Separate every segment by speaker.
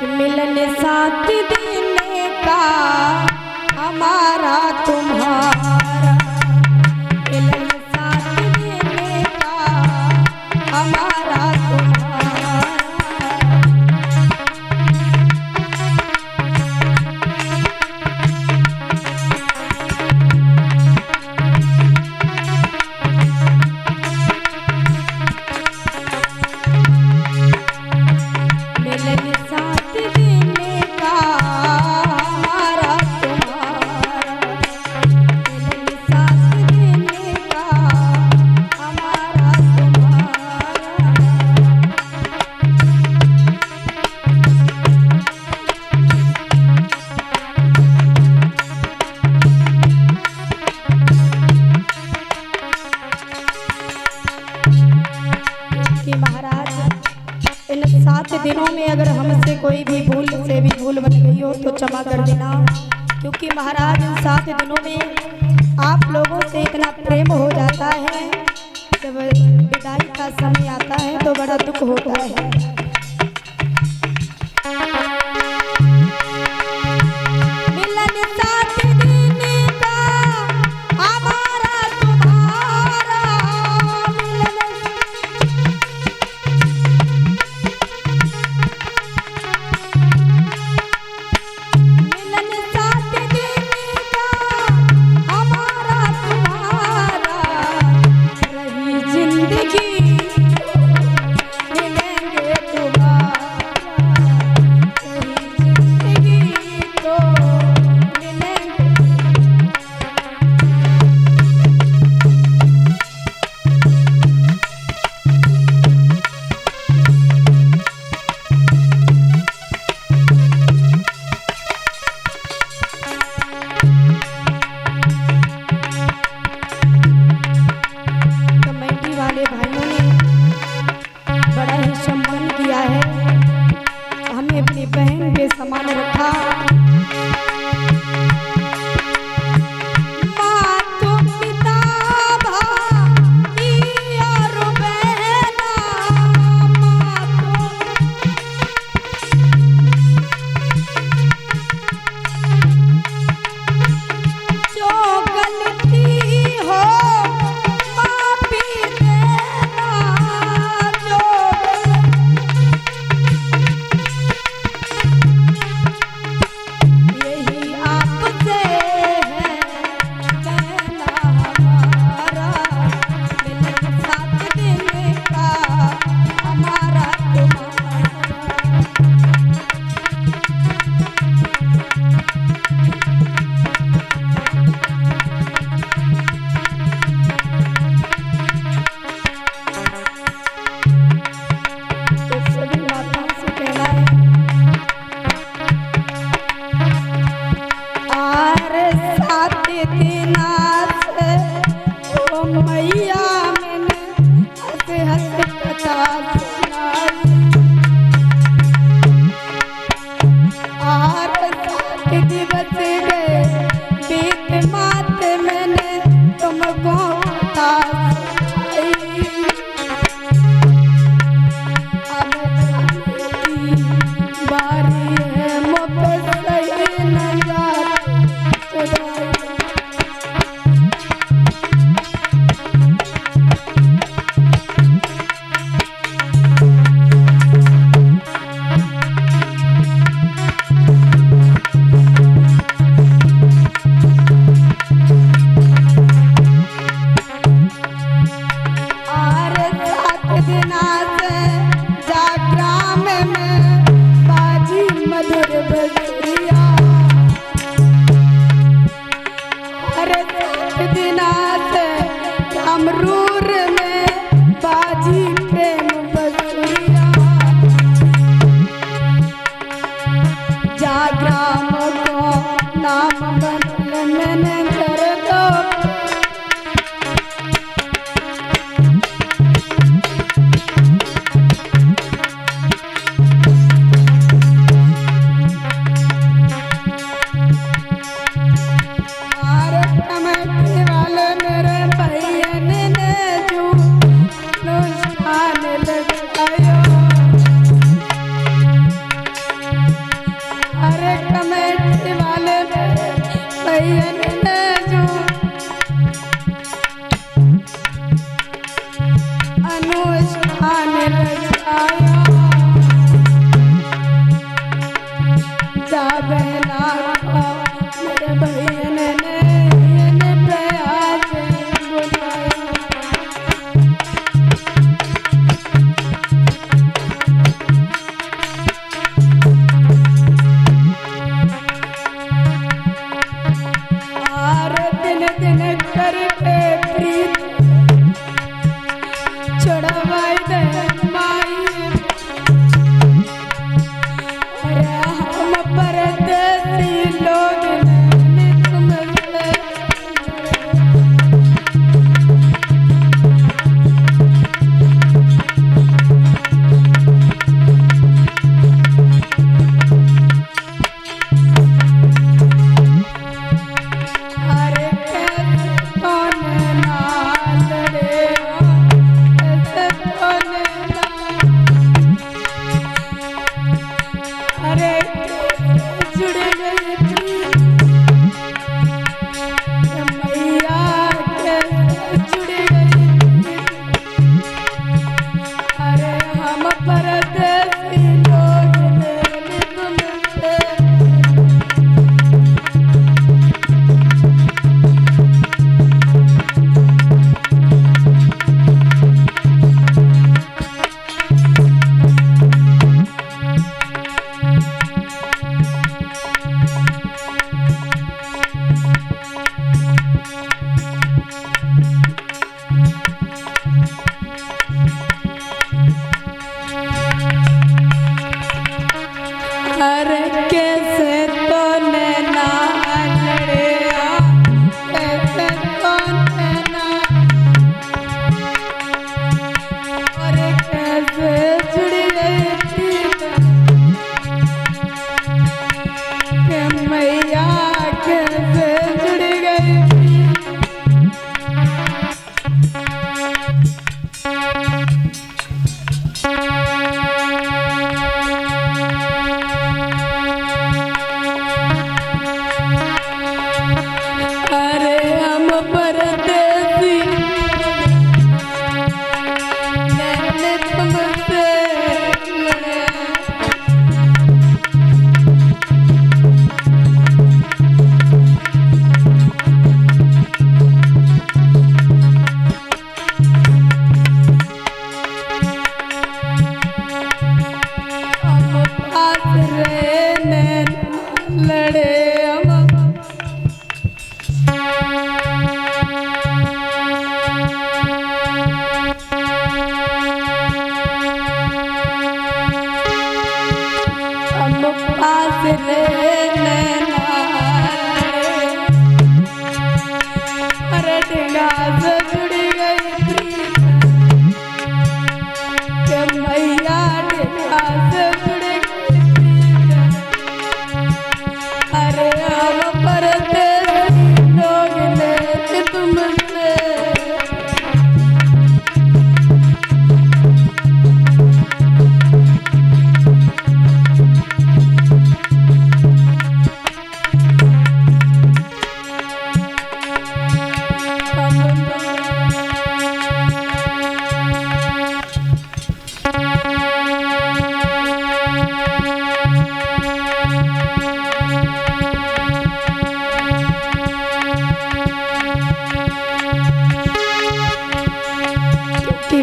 Speaker 1: मिलन साथ देने का हमारा तुम्हारा, मिलन साथ देने का हमारा तुम्हारा। मिलन साथ देने का हमारा तुम्हारा, मिलन साथ देने का हमारा तुम्हारा। कि महाराज इन 7 दिनों में अगर हमसे कोई भी भूल से भी भूल बन गई हो तो क्षमा कर देना, क्योंकि महाराज इन 7 दिनों में आप लोगों से इतना प्रेम हो जाता है, जब विदाई का समय आता है तो बड़ा दुख होता है। मिलन साथ देने का हमारा तुम्हारा, मिलन मिलन साथ देने का हमारा तुम्हारा, रही जिंदगी मिलेंगे भैयन ने जो अनुष्ठान रचाया जा बहना मेरे भैयन ने प्रयास बुलाया। दिन करके प्रीत चढ़वाई दे माई अरे हम परदेसी लोग ने तुमसे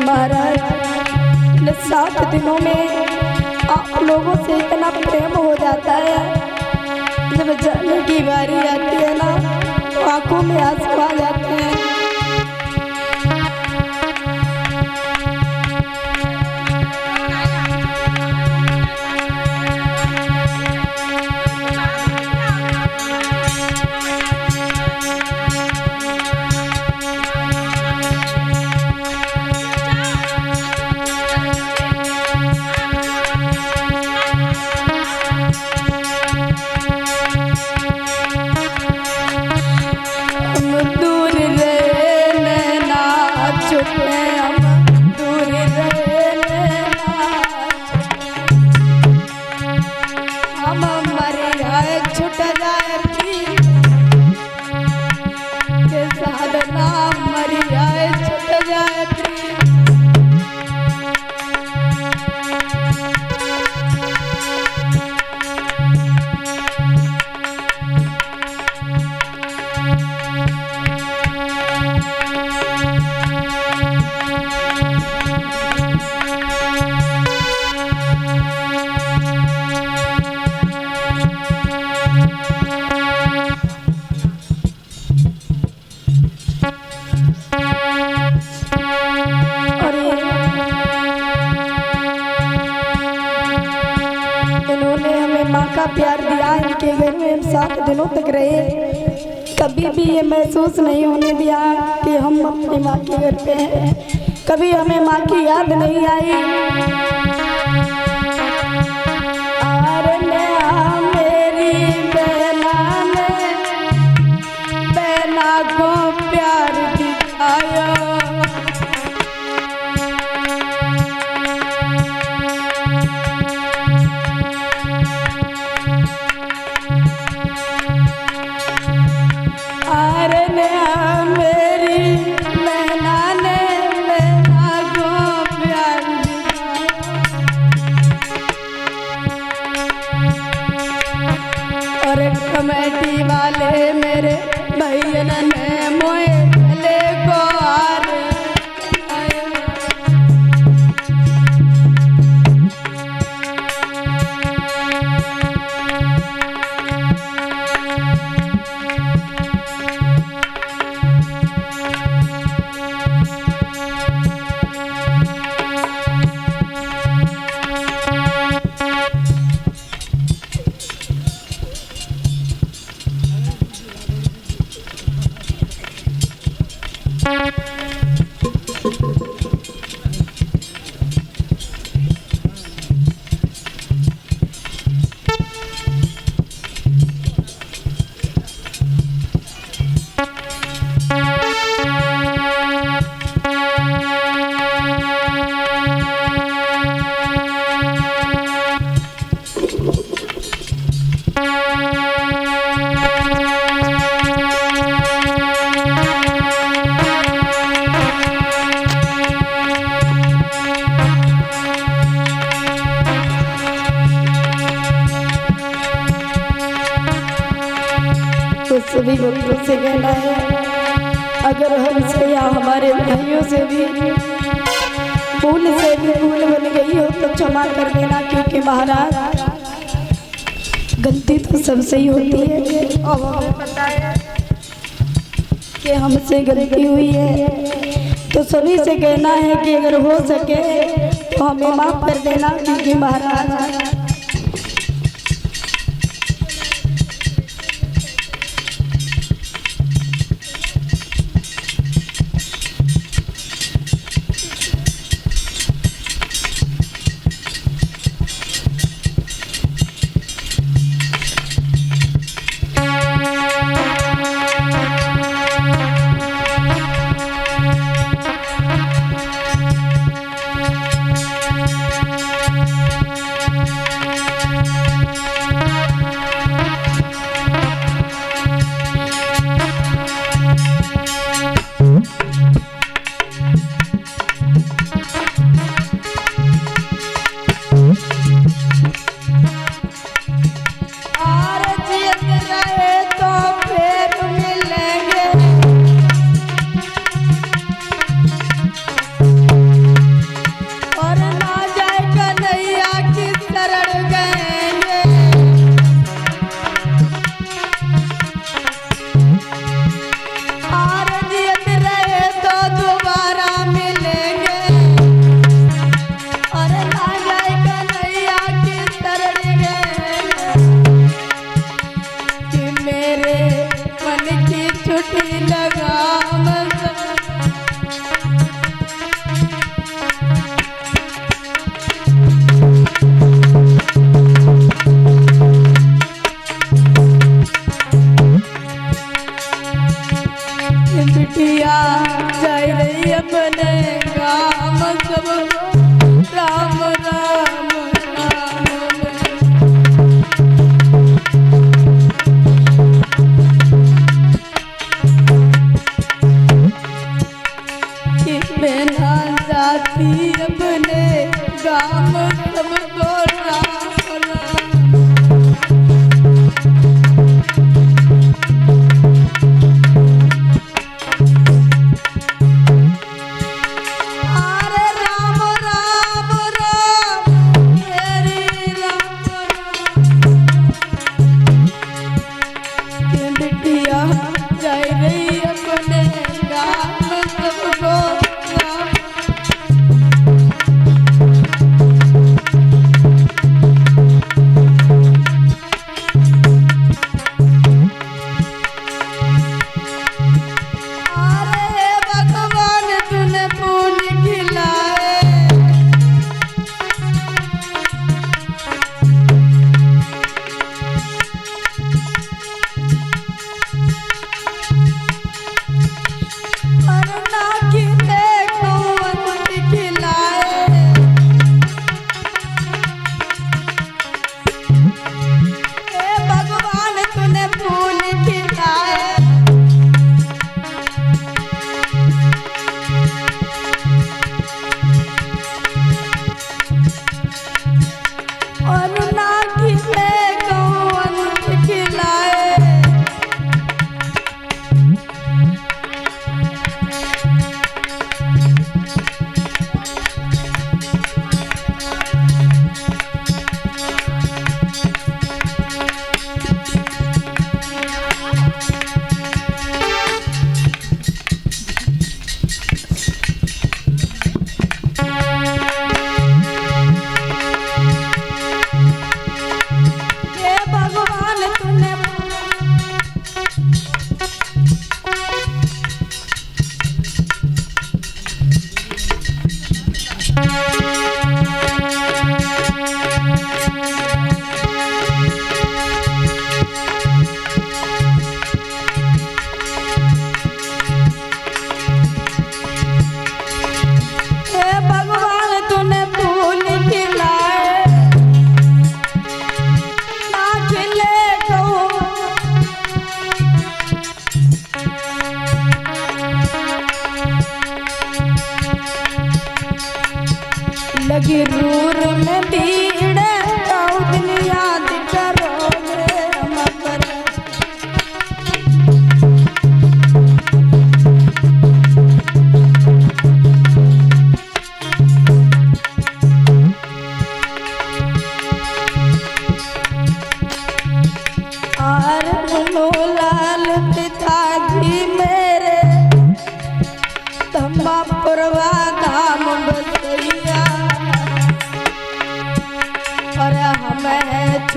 Speaker 1: महाराज 7 दिनों में आप लोगों से इतना प्रेम हो जाता है, जब जाने की बारी आती है ना तो आंखों में आंसू आ जाते हैं। माँ का प्यार दिया, इनके घर में हम 7 दिनों तक रहे। कभी भी ये महसूस नहीं होने दिया कि हम अपनी माँ के घर पे हैं। कभी हमें माँ की याद नहीं आई। मेरी बहना को प्यार दिखाया, कमेटी वाले मेरे भैया ने मोए गले को हार सभी भक्तों से कहना है, अगर हमसे या हमारे भाइयों से भी भूल बन गई हो तो क्षमा कर देना, क्योंकि महाराज गलती तो सबसे ही होती है। और हमें पता है कि हमसे गलती हुई है, तो सभी से कहना है कि अगर हो सके तो हमें माफ कर देना, क्योंकि महाराज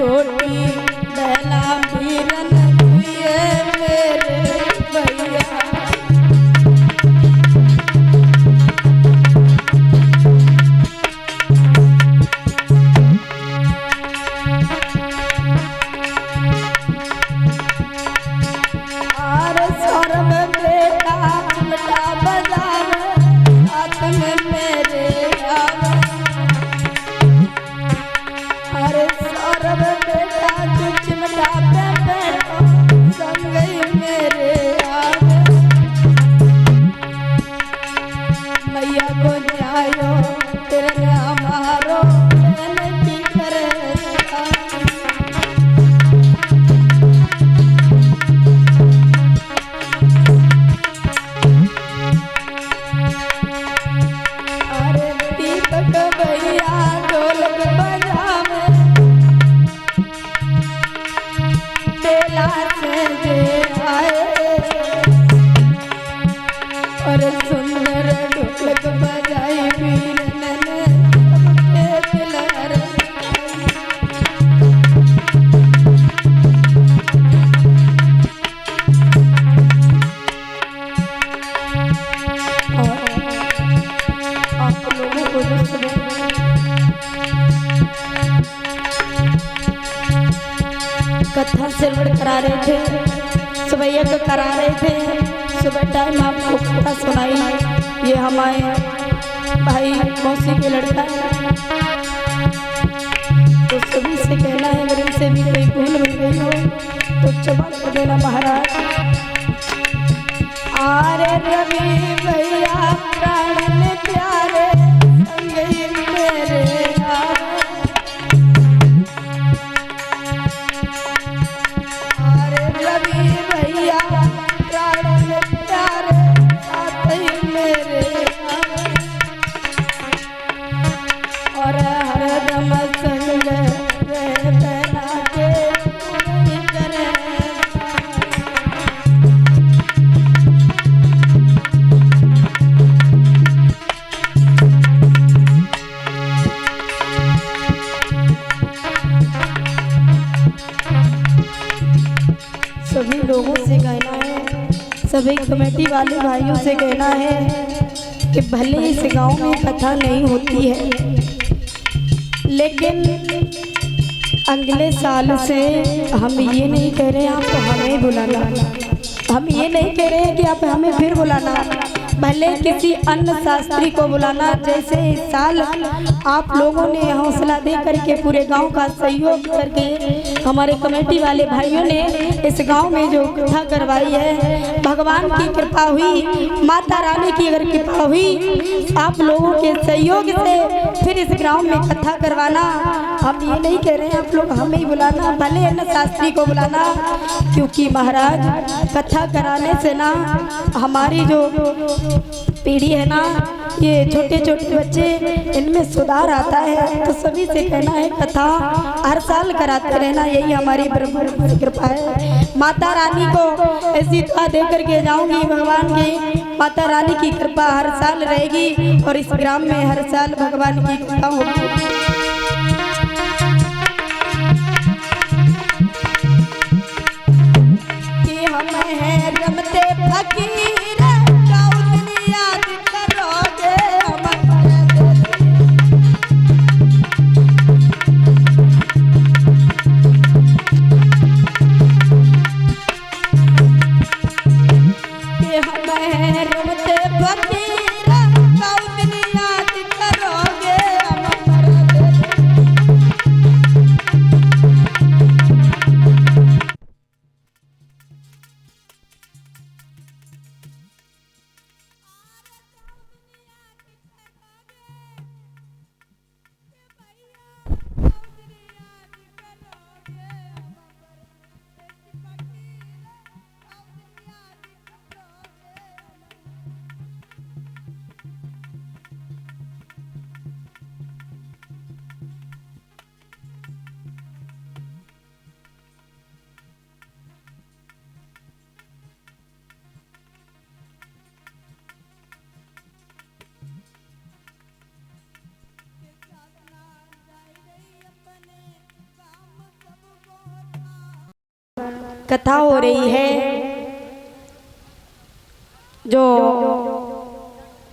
Speaker 1: रोटी बहना बीरन हुए मेरे भैया। और सौरभ बेटा चिमटा बजावे हाथ में मेरे आवे। और सौरभ बेटा जो चिमटा पे बैठो संग ही मेरे आवे। मैया को जायो तेरे हमारो की करे। अरे दीपक भैया ढोलक बजावे बेला से जे आए। और सुंदर ढोलक बजाई वीरन ने सबके दिल हर। आप लोगों को जो कथा श्रवण करा रहे थे, सुबह को करा रहे थे, सुबह टाइम आपको कथा सुनाई। ये हमारे भाई मौसी के लड़का है, तो सभी से कहना है अगर इनसे भी कोई भूल मिल गई हो तो क्षमा कर देना महाराज। आरे रवि भैया प्राण में प्यारे संग ही मेरे आवे। आरे रवि भैया प्राण में प्यारे साथ ही मेरे आवे। और हरदम संग रह बना के पूरी करे। सभी लोगों से कहना है, सभी कमेटी वाले भाइयों से कहना है कि भले इस गांव में कथा नहीं होती है, लेकिन अगले साल से हम ये नहीं कह रहे हैं आपको हमें बुलाना, हम ये नहीं कह रहे हैं कि आप हमें फिर बुलाना, भले किसी अन्य शास्त्री को बुलाना। जैसे इस साल आप लोगों ने हौसला दे करके पूरे गांव का सहयोग करके हमारे कमेटी वाले भाइयों ने इस गांव में जो कथा करवाई है, भगवान की कृपा हुई, माता रानी की अगर कृपा हुई आप लोगों के सहयोग से फिर इस गांव में कथा करवाना। हम ये नहीं कह रहे हैं आप लोग हमें ही बुलाना, भले अन्य शास्त्री को बुलाना, क्योंकि महाराज कथा कराने से ना हमारी जो पीढ़ी है ना, ये छोटे छोटे बच्चे इनमें सुधार आता है। तो सभी से कहना है कथा हर साल कराते रहना, यही हमारी ब्रह्म कृपा है। माता रानी को ऐसी दुआ दे करके जाऊंगी, भगवान की माता रानी की कृपा हर साल रहेगी और इस ग्राम में हर साल भगवान की कृपा होगी। कि हम हैं रमते फकीर याद करोगे कि हम हैं रमते फकीर याद करोगे। कथा हो रही है जो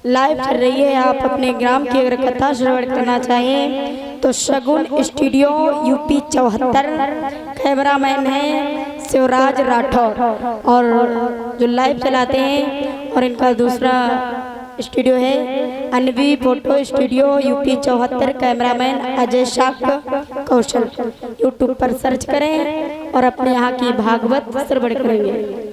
Speaker 1: लाइव चल रही है। आप अपने ग्राम की अगर कथा श्रवण करना चाहें तो शगुन स्टूडियो यूपी 74 कैमरामैन है शिवराज राठौर और जो लाइव चलाते हैं, और इनका दूसरा स्टूडियो है Anvi photo studio UP 74 cameraman Ajay शाक कौशल। यूट्यूब पर सर्च करें और अपने यहाँ की भागवत श्रवण करेंगे।